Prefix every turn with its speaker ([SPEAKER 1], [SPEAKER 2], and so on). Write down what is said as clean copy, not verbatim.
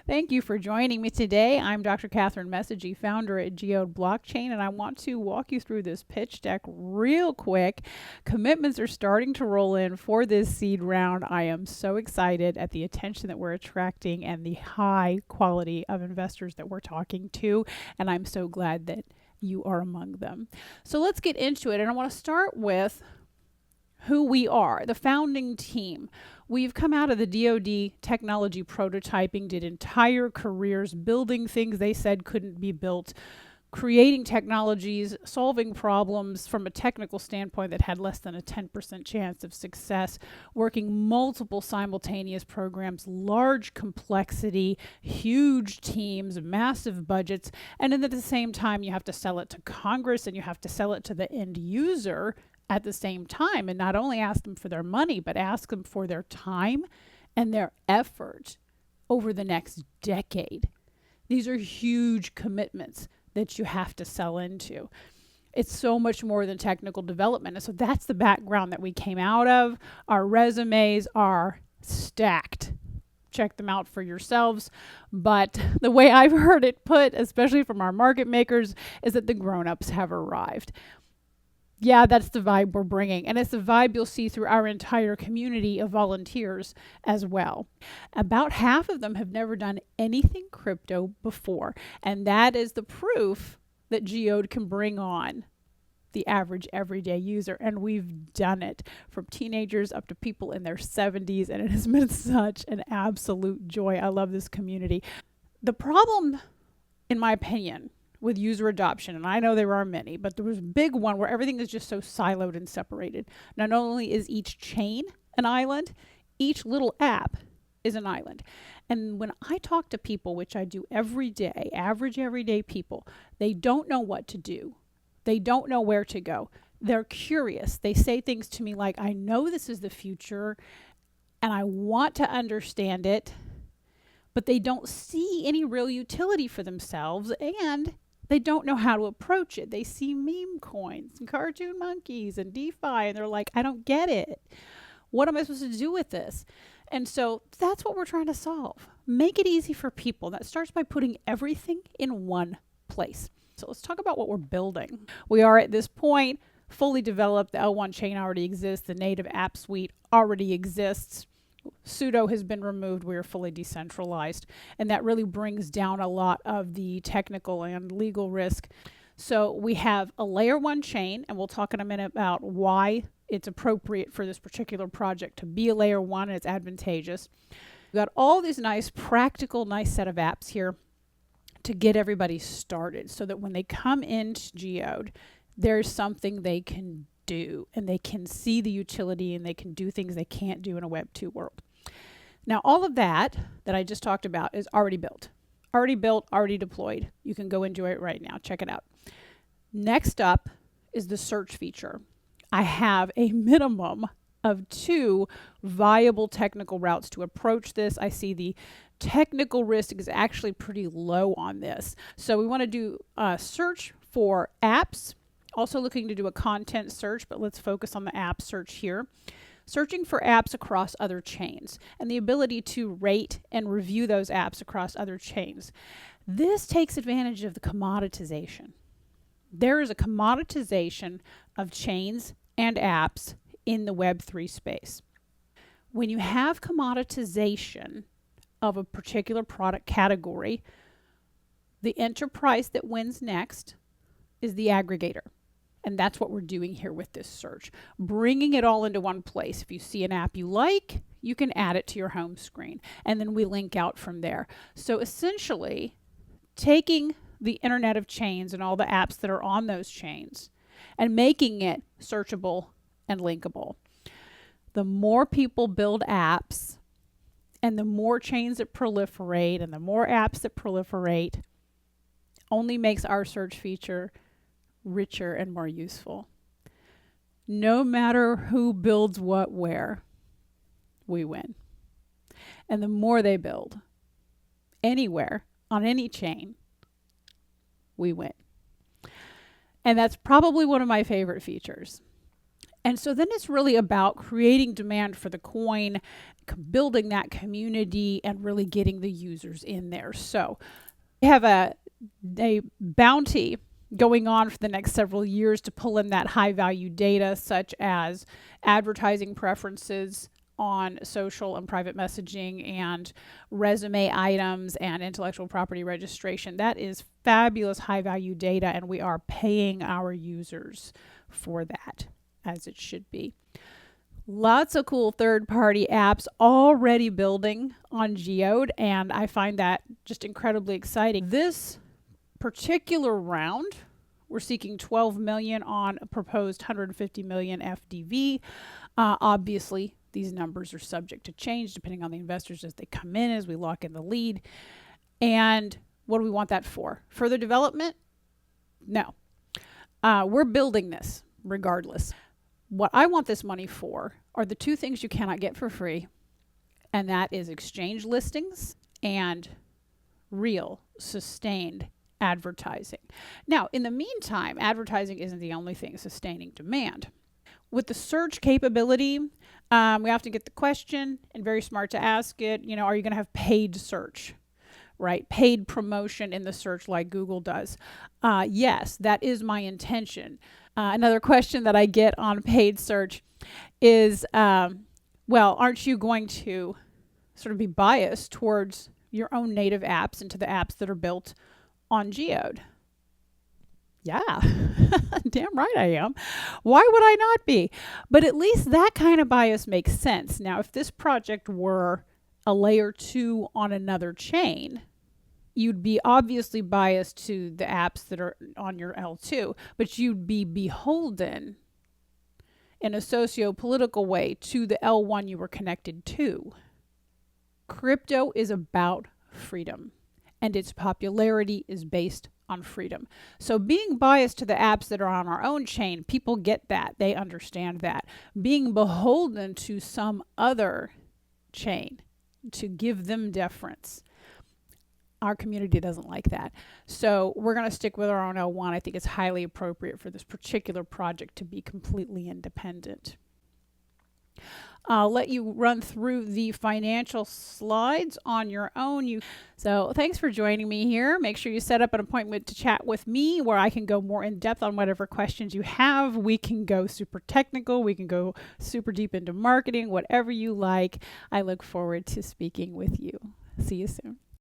[SPEAKER 1] Thank you for joining me today. I'm Dr. Kathryn Messagey, founder at Geode Blockchain, and I want to walk you through this pitch deck real quick. Commitments are starting to roll in for this seed round. I am so excited at the attention that we're attracting and the high quality of investors that we're talking to, and I'm so glad that you are among them. So let's get into it, and I want to start with who we are, the founding team. We've come out of the DoD technology prototyping, did entire careers building things they said couldn't be built, creating technologies, solving problems from a technical standpoint that had less than a 10% chance of success, working multiple simultaneous programs, large complexity, huge teams, massive budgets, and then at the same time you have to sell it to Congress and you have to sell it to the end user at the same time, and not only ask them for their money, but ask them for their time and their effort over the next decade. These are huge commitments that you have to sell into. It's so much more than technical development. And so that's the background that we came out of. Our resumes are stacked. Check them out for yourselves. But the way I've heard it put, especially from our market makers, is that the grown-ups have arrived. Yeah, that's the vibe we're bringing. And it's the vibe you'll see through our entire community of volunteers as well. About half of them have never done anything crypto before. And that is the proof that Geode can bring on the average everyday user. And we've done it, from teenagers up to people in their 70s. And it has been such an absolute joy. I love this community. The problem, in my opinion, with user adoption, and I know there are many, but there was a big one where everything is just so siloed and separated. Not only is each chain an island, each little app is an island. And when I talk to people, which I do every day, average everyday people, they don't know what to do. They don't know where to go. They're curious. They say things to me like, I know this is the future and I want to understand it, but they don't see any real utility for themselves, and they don't know how to approach it. They see meme coins and cartoon monkeys and DeFi, and they're like, I don't get it. What am I supposed to do with this? And so that's what we're trying to solve. Make it easy for people. That starts by putting everything in one place. So let's talk about what we're building. We are at this point fully developed. The L1 chain already exists. The native app suite already exists. Pseudo has been removed. We are fully decentralized, and that really brings down a lot of the technical and legal risk. So we have a layer 1 chain, and we'll talk in a minute about why it's appropriate for this particular project to be a layer 1 and it's advantageous. We've got all these nice practical, nice set of apps here to get everybody started so that when they come into Geode, there's something they can do, and they can see the utility, and they can do things they can't do in a Web 2 world. Now, all of that I just talked about is already built, already deployed. You can go enjoy it right now. Check it out. Next up is the search feature. I have a minimum of 2 viable technical routes to approach this. I see the technical risk is actually pretty low on this. So we want to do a search for apps. Also looking to do a content search, but let's focus on the app search here. Searching for apps across other chains and the ability to rate and review those apps across other chains. This takes advantage of the commoditization. There is a commoditization of chains and apps in the Web3 space. When you have commoditization of a particular product category, the enterprise that wins next is the aggregator. And that's what we're doing here with this search, bringing it all into one place. If you see an app you like, you can add it to your home screen, and then we link out from there. So essentially, taking the Internet of chains and all the apps that are on those chains and making it searchable and linkable. The more people build apps, and the more chains that proliferate, and the more apps that proliferate, only makes our search feature richer and more useful. No matter who builds what where, we win. And the more they build anywhere on any chain, we win. And that's probably one of my favorite features. And so then it's really about creating demand for the coin, building that community, and really getting the users in there. So we have a bounty going on for the next several years to pull in that high value data, such as advertising preferences on social and private messaging and resume items and intellectual property registration. That is fabulous high value data, and we are paying our users for that, as it should be. Lots of cool third-party apps already building on Geode, and I find that just incredibly exciting. This particular round, we're seeking 12 million on a proposed 150 million FDV. Obviously, these numbers are subject to change depending on the investors as they come in, as we lock in the lead. And what do we want that for? Further development? No. We're building this regardless. What I want this money for are the two things you cannot get for free, and that is exchange listings and real, sustained advertising. Now, in the meantime, advertising isn't the only thing sustaining demand. With the search capability, we often get the question, and very smart to ask it, are you going to have paid search, right? Paid promotion in the search like Google does. Yes, that is my intention. Another question that I get on paid search is, well, aren't you going to sort of be biased towards your own native apps and to the apps that are built on Geode? Yeah, damn right I am. Why would I not be? But at least that kind of bias makes sense. Now, if this project were a layer 2 on another chain, you'd be obviously biased to the apps that are on your L2, but you'd be beholden in a socio-political way to the L1 you were connected to. Crypto is about freedom, and its popularity is based on freedom. So being biased to the apps that are on our own chain, people get that. They understand that. Being beholden to some other chain to give them deference, our community doesn't like that. So we're going to stick with our own L1. I think it's highly appropriate for this particular project to be completely independent. I'll let you run through the financial slides on your own. So thanks for joining me here. Make sure you set up an appointment to chat with me where I can go more in depth on whatever questions you have. We can go super technical. We can go super deep into marketing, whatever you like. I look forward to speaking with you. See you soon.